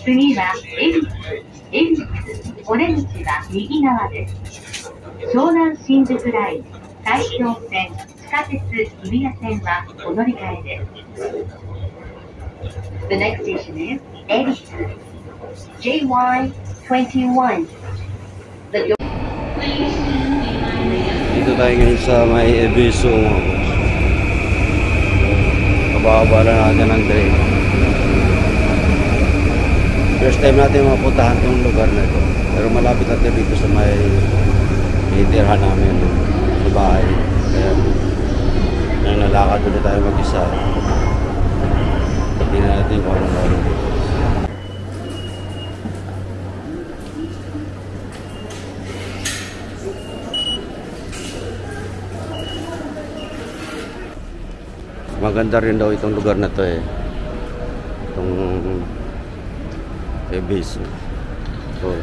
次は恵比寿。お出口は右側です。湘南新宿ライン、埼京線、地下鉄日比谷線はお乗り換えです。The next station is 恵比寿。JY21. Dito tayo ngayon sa may Ebiso. Kababa na natin ang drain. First time natin mapuntahan itong lugar na ito. Pero malapit natin dito sa may itirhan namin sa bahay. Kaya nalakad ulit tayo mag-isa. Hindi na natin kung anong meron dito. Maganda rin daw itong lugar na to eh. Itong Ebiso. So,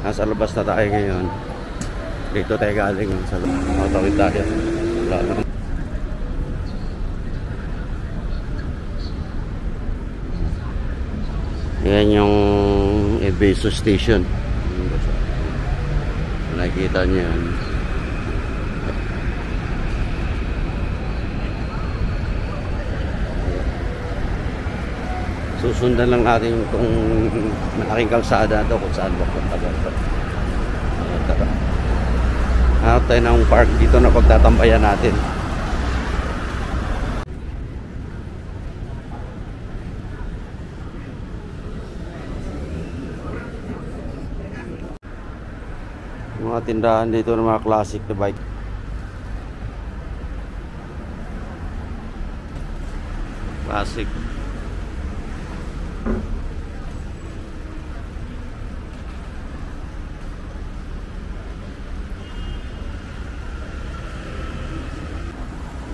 nasa labas na tayo ngayon. Dito tayo galing sa labas. Matawid tayo. Wala na. Yan yung Ebiso Station. Nakikita niyo yan. Susundan lang natin itong malaking kalsada ito kung saan papunta ito. Tara. Hanap tayo ng park dito na pagtatambayan natin. Mga tindahan dito ng mga classic na bike. Classic.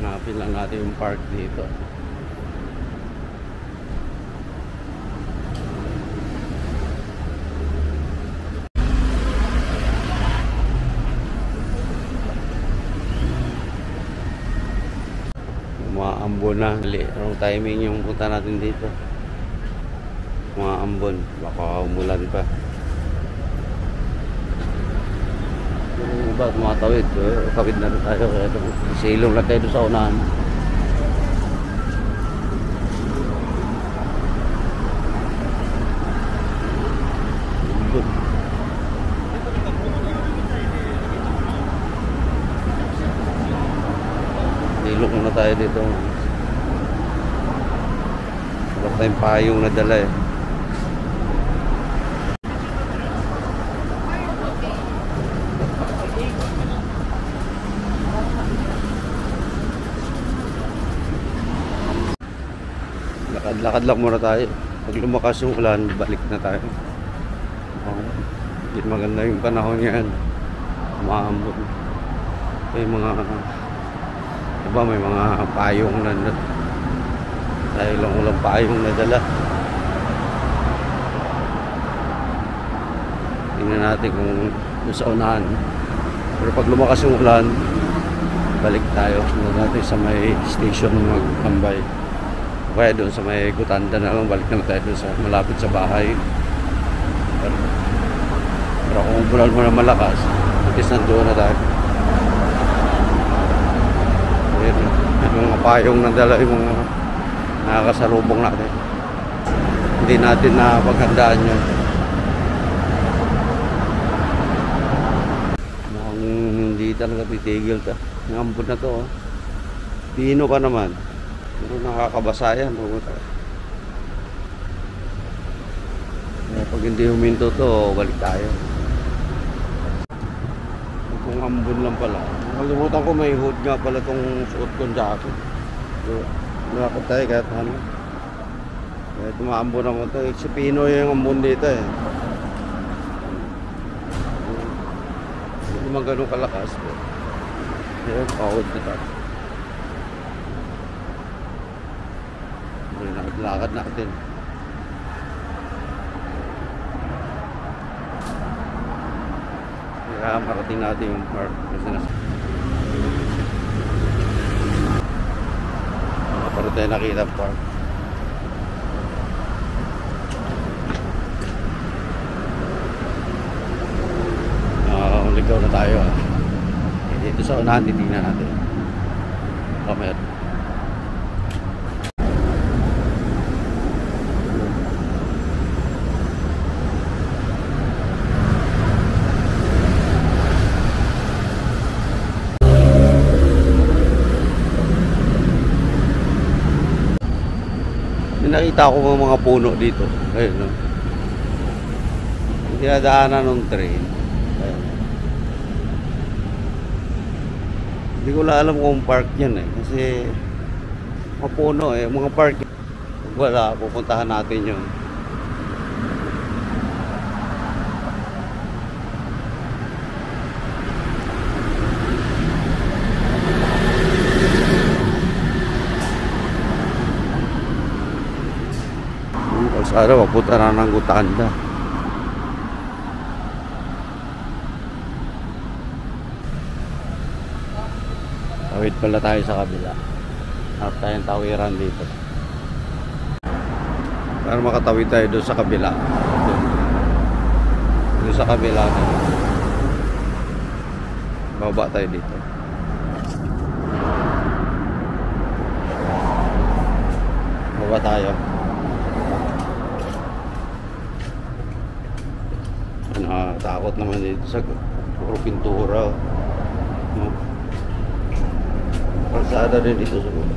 Hanapin lang natin yung park dito. Umaambon na. Anong timing yung punta natin dito? Umaambon. Baka umulan pa. Iba tumatawid, tawid na rin tayo. Silong lang tayo sa unahan. Silong na tayo dito. Wala tayong payong na dala eh. Lakad lang muna tayo. Pag lumakas yung ulan, balik na tayo. Hindi maganda yung panahon yan. Umaambon. May mga diba, may mga payong na tayo lang walang payong na dala. Tingnan natin kung sa unahan. Pero pag lumakas yung ulan, balik tayo. Sunod natin sa may station magtambay. Kaya doon sa may Gutanda na lang, balik na tayo doon sa malapit sa bahay. Pero kung umulan mo na malakas, at least nandoon na tayo. Yung mga payong nandala yung mga nakakasalubong natin. Hindi natin na paghandaan yun. Mukhang hindi talaga titigil ta. Ngambon na to. Pino pa naman. Pero nakakabasa yan. Pag hindi huminto to, balik tayo. Kung ambon lang pala. Nakalimutan ko may hood nga pala itong suot kong jacket. Nakakot tayo kahit ano. Kaya tumaambon naman ito. Si Pinoy yung ambon dito eh. Hindi naman ganun kalakas. Ayan, pahod dito. Lakad natin. Kaya marating natin yung park. Para tayo nakita park. Sa unahan, titignan natin. Kamera. Nakita ko mga puno dito. Ayun, no? Dinadaanan ng train. Ayun. Hindi ko lang alam kung park yan eh. Kasi mga puno eh. Mga park. Pag wala, pupuntahan natin yun. Kalsada, papunta na ng Gutanda. Tawid pala tayo sa kabila. Harap tayong tawiran dito. Para makatawid tayo doon sa kabila. Doon sa kabila. Baba tayo dito. Baba tayo. Takot naman dito sa puro pintura, no? Kalsada din dito sa baba.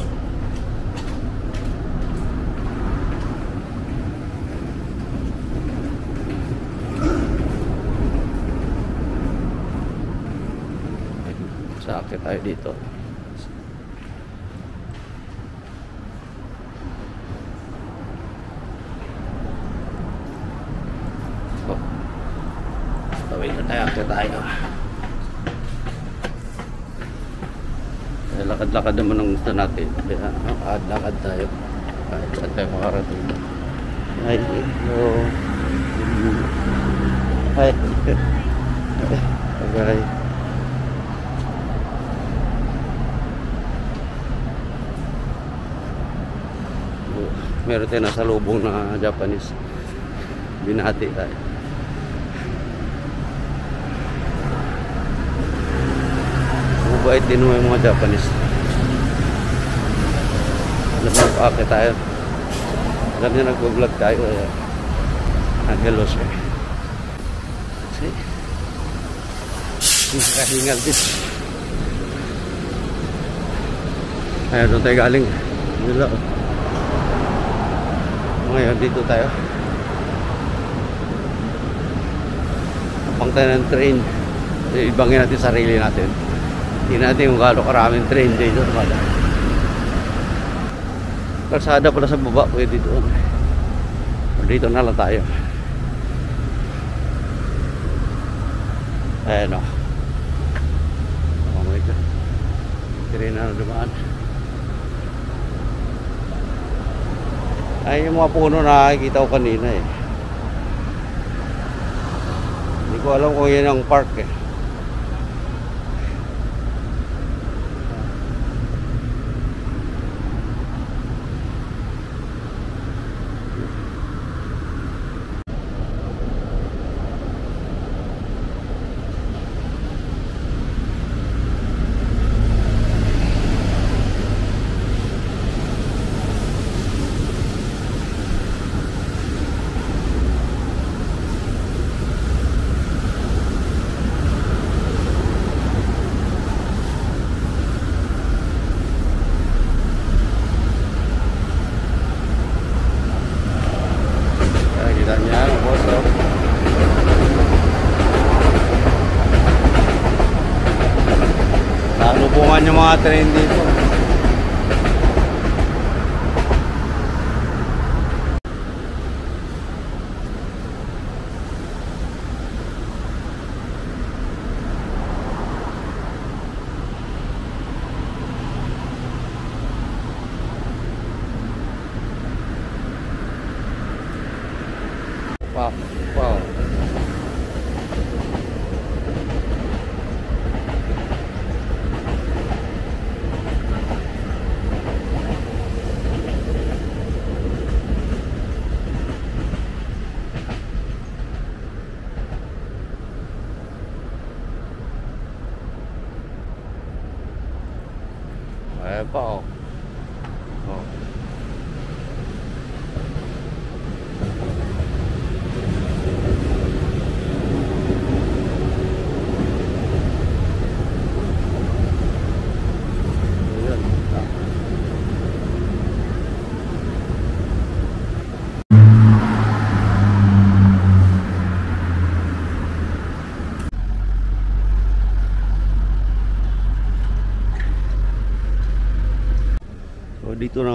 Sakit tayo dito. Tawid na tayo, akit tayo. Lakad-lakad naman ang gusto natin. Kaya lakad tayo. Kahit saan tayo makarating. Hi, hello. Hi. Okay. Meron tayo nasa lubong na Japanese. Binati tayo. Mabait din mo yung mga Japanese. Alam na paake tayo. Alam niya nag-vlog tayo. Hello sir. See? Nakahingal din. Ayan, doon tayo galing. Hello. Ngayon, dito tayo. Kapang tayo ng train. Ibangin natin sarili natin. Hindi natin kung gaano karaming train dito. Kalsada pala sa baba, pwede doon. Dito na lang tayo. Ayan o. Oh my God. Train na dumaan. Ay, yung mga puno na nakikita ko kanina eh. Hindi ko alam kung yan ang park eh. Nalupungan yung mga train dito. Wow, wow.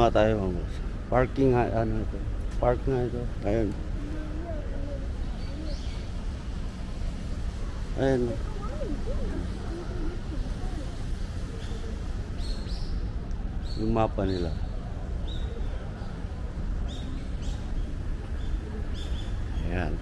nga tayo mga boss. Parking nga, ano ito. Park nga ito. Ayun. Ayun. Yung mapa nila. Ayan.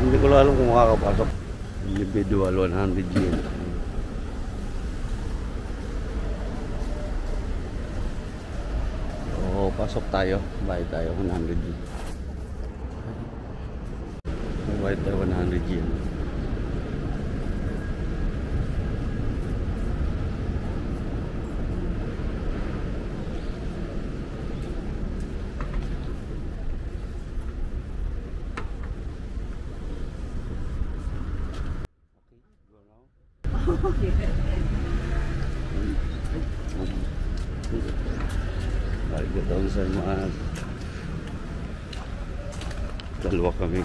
Hindi ko alam kung makakapasok. Individual 100 yen. So, pasok tayo. Bayad tayo 100 yen. Bayad tayo 100 yen. Balik ko doon sa mga dalawa kami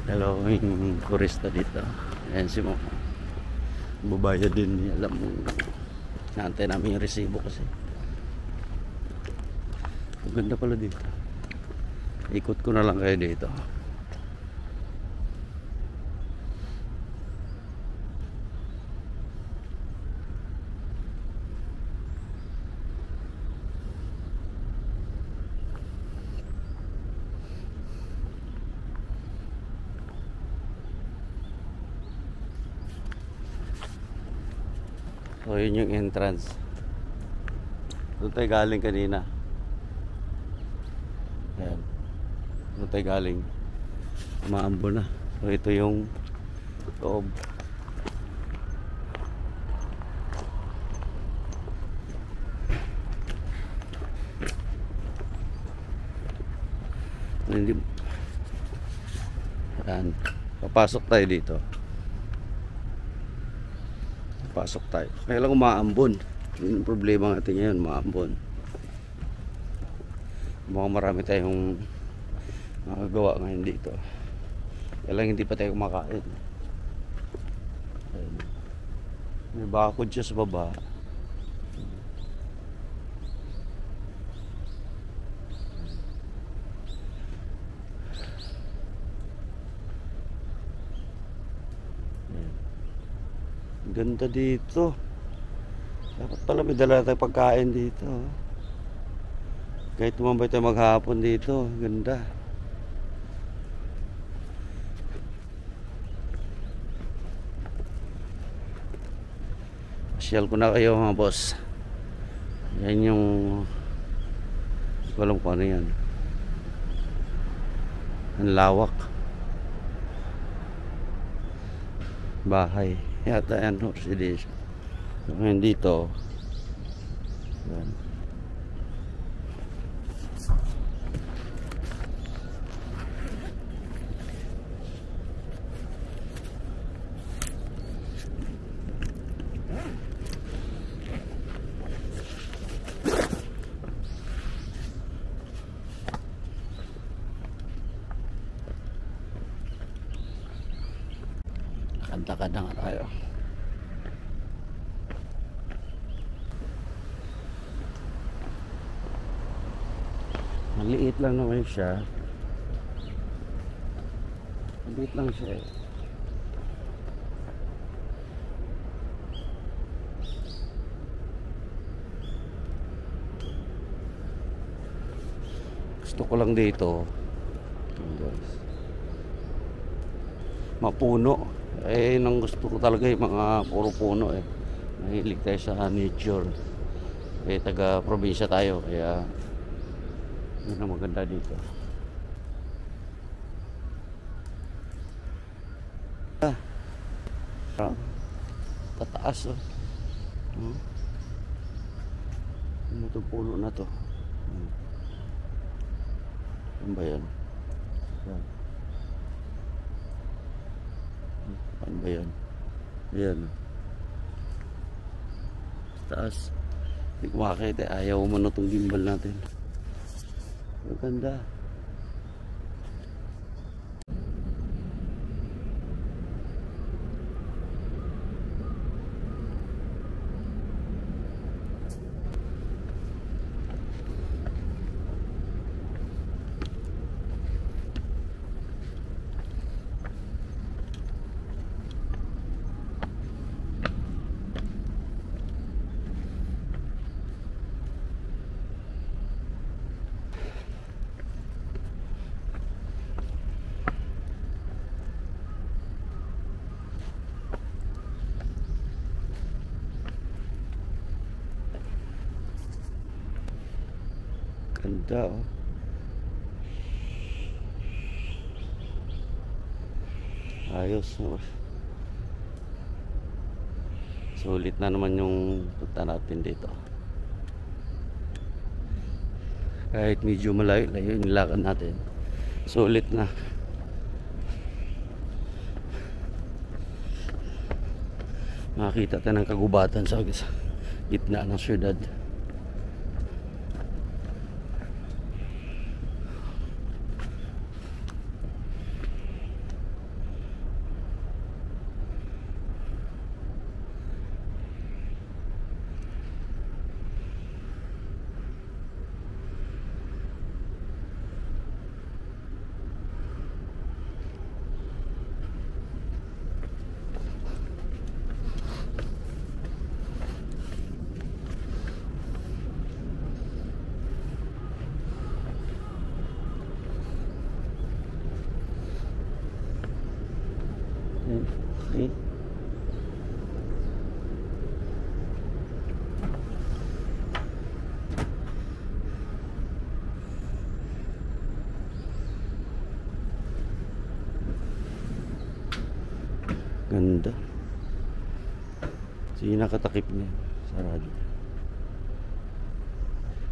dalawa kaming turista dito. Ayan si Mama, bubayad din. Alam mo, naantay namin yung resibo kasi maganda pala dito. Ikot ko na lang kayo dito. So yun yung entrance. Doon tayo galing kanina. Ayan. Doon tayo galing. Maambo na. So ito yung loob. Hindi. Ayan. Papasok tayo dito. Pasok tayo. Kaya lang umaambon. Yung problema natin ngayon, umaambon. Mukhang marami tayong makagawa ngayon dito. Kaya lang hindi pa tayo kumakain. May bakod siya sa baba. Ganda dito. Dapat pala may dala tayong pagkain dito. Kahit tumambay tayo maghapon dito. Ganda. Pasyal ko na kayo mga boss. Yan yung walang kung ano yan. Ang lawak. Bahay yata yan, residence. So ngayon dito yan. Kanta-kanta nga tayo. Maliit lang naman siya. Maliit lang siya eh. Gusto ko lang dito, guys, mapuno. Eh, nang gusto ko talaga yung mga puro puno eh. Mahilig tayo sa nature. Eh, taga probinsya tayo, kaya yun ang maganda dito. Tataas oh. Ano itong puno na to? Ano ba yan? Ano ba yan? Ayan. Taas. Hindi ko makakita. Ayaw mo na itong gimbal natin. Maganda. Ganda oh. Ayos no? Sulit na naman yung punta natin dito. Kahit medyo malayo-layo yung nilakad natin, sulit na. Makakita tayo ng kagubatan sa gitna ng syudad. Okay. Ganda. Sige, nakatakip niya. Sarado.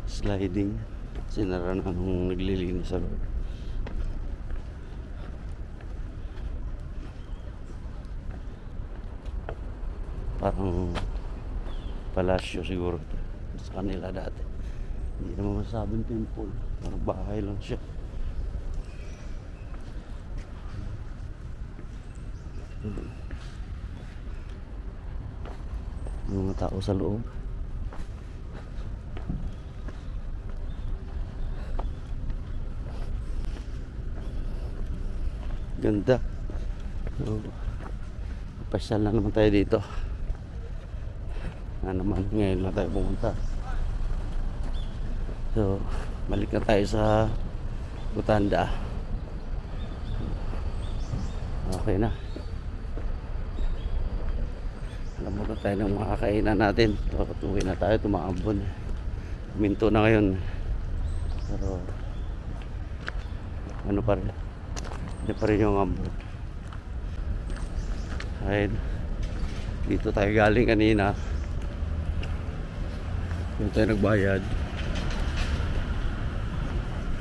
Sliding. Sinara na nung naglilinis sa loob. Parang palasyo siguro ito sa kanila dati. Hindi naman masabing temple, parang bahay lang siya. Yung mga tao sa loob. Ganda. So, pasyal na naman tayo dito. Naman ngayon lang tayo pumunta. So balik na tayo sa Gotanda. Okay na. Alam mo na tayo ng mga kainan natin. Tuwi na tayo, tumaambon. Minto na ngayon. Pero ano pa rin, hindi pa rin yung ambon. Ayun, dito tayo galing kanina. Yung tayo nagbayad.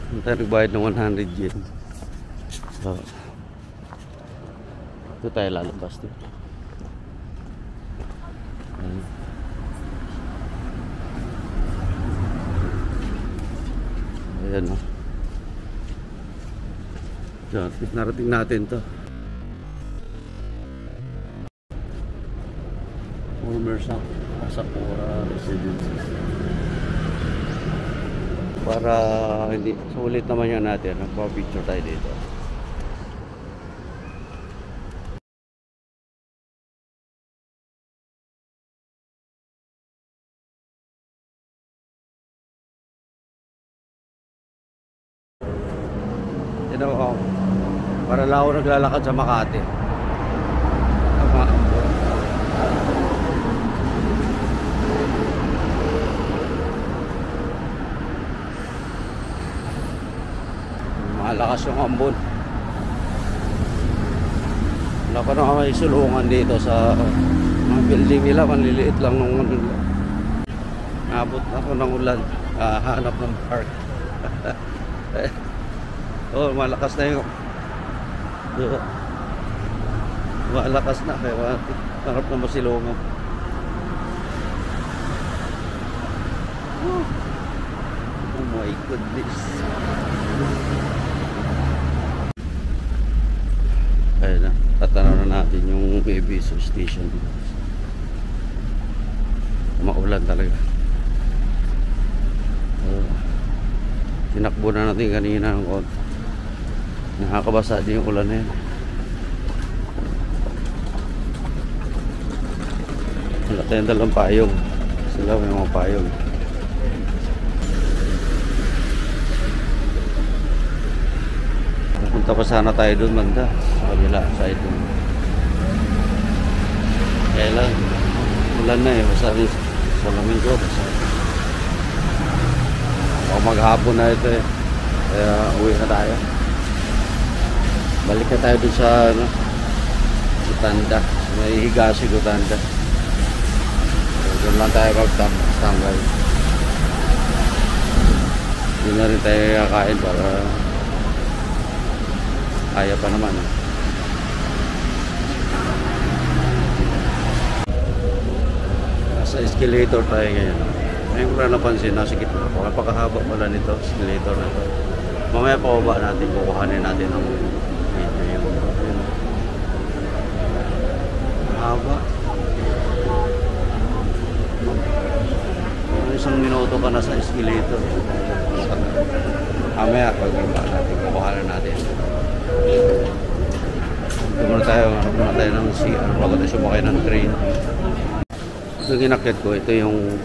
Yung tayo nagbayad ng 100 yen. So, ito tayo lalabas dito. Ayan o. So, narating natin to. Former Sakura Residences. Para hindi sulit naman yan natin, nagpa-picture tayo dito. Ito ako, para lang ako naglalakad sa Makati. Malakas yung ambon. Wala pa naman may sulungan dito sa mga building nila, manliliit lang nung nabot ako ng ulan, hanap ng park. Oh, malakas na yung malakas na kaya Harap na Masilongan. Oh my goodness. Ayun na, tatanaw na natin yung Ebisu station. Maulan talaga. Tinakbo na natin kanina ng konti. Nakakabasa din yung ulan na yun. Wala tayong dalang payong. Sila may mga payong. Punta pa sana tayo doon banda. Sa kabila, side doon. Kaya lang, ulan na eh. Masabi sa lamin ko. O maghapon na ito eh. Kaya uwi na tayo. Balik na tayo doon sa ano, Gutanda. May Higashi Gutanda. Doon lang tayo mag-tambay. Doon na rin tayo kakain para kaya pa naman. Nasa escalator tayo ngayon. Ngayon ko na napansin, nasa gitna. Napakahaba pala nito, escalator na ito. Mamaya pababa natin, kukuhanin natin ng video yung haba. Isang minuto ka na sa escalator. Mamaya pagbaba natin, kukuhanin natin. Ito muna tayo ng CR bago tayo sumakay ng train. Ito ginakit ko, ito yung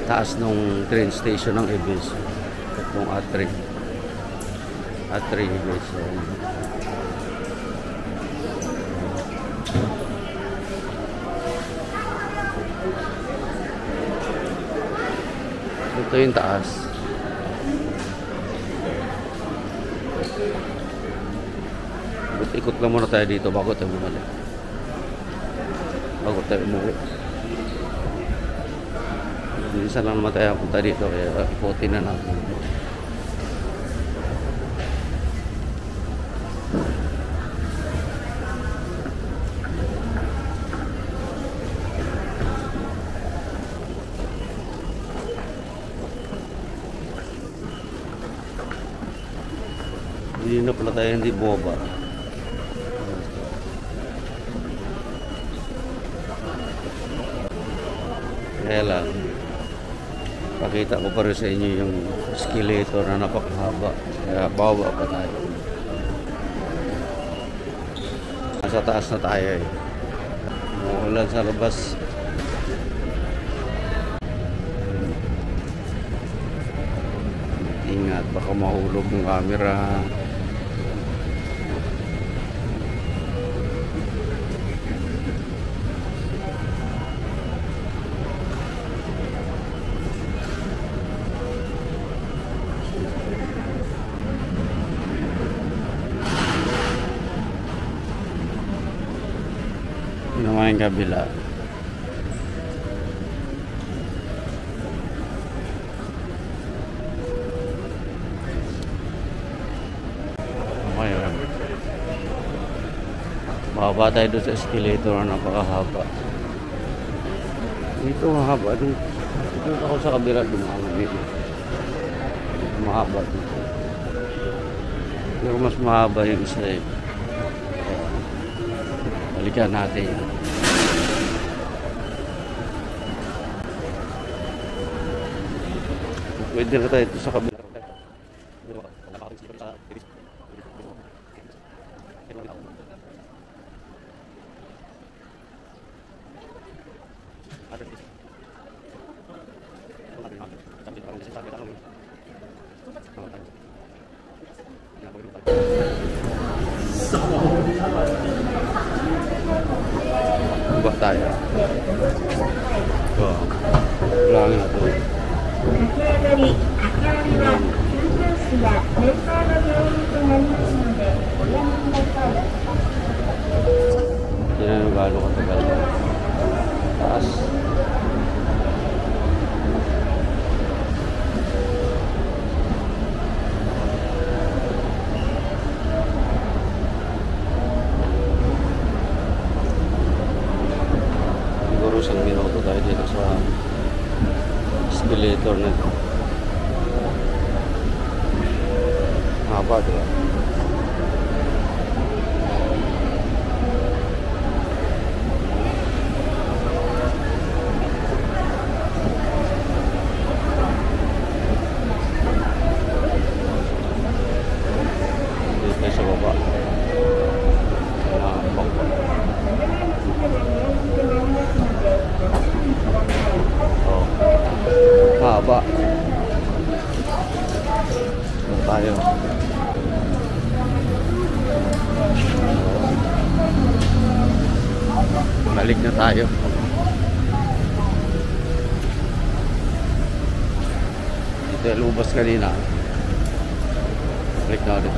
taas ng train station ng Ebisu. Itong A3 Ebisu. Ito yung taas. Ikot lang muna tayo dito bago tayo bumalik. Bago tayo umuwi. Isa lang naman tayo punta dito kaya ikutin na natin. Hindi na pala tayo hindi bumaba. Kaya lang, pakita ko pa rin sa inyo yung escalator na napakahaba. Kaya baba pa tayo. Nasa taas na tayo eh. Umuulan sa labas. Ingat, baka mahulog yung camera. Naman yung kabila. Ngayon, bababa tayo doon sa escalator na napakahaba. Dito mahaba. Dito ako sa kabila dito. Mahaba dito. Pero mas mahaba yung isa eh. Balikan natin. Pwede na tayo ito sa kabila. Baba tayo. Langit na ito. 駆け上がりは救急士やメンバーの病院となりますのでおやめください。Hindi na nagalo katagal. Taas. escalator na ito. Haba, diba? Dito tayo sa baba. Oh. Haba. Dito tayo. Balik na tayo. Dito yung lumabas kanina. Balik na ulit.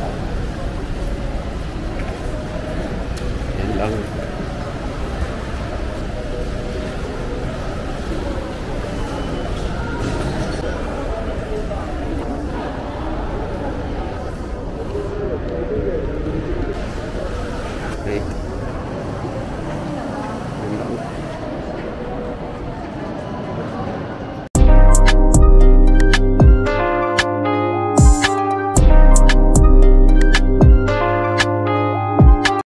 Yan lang.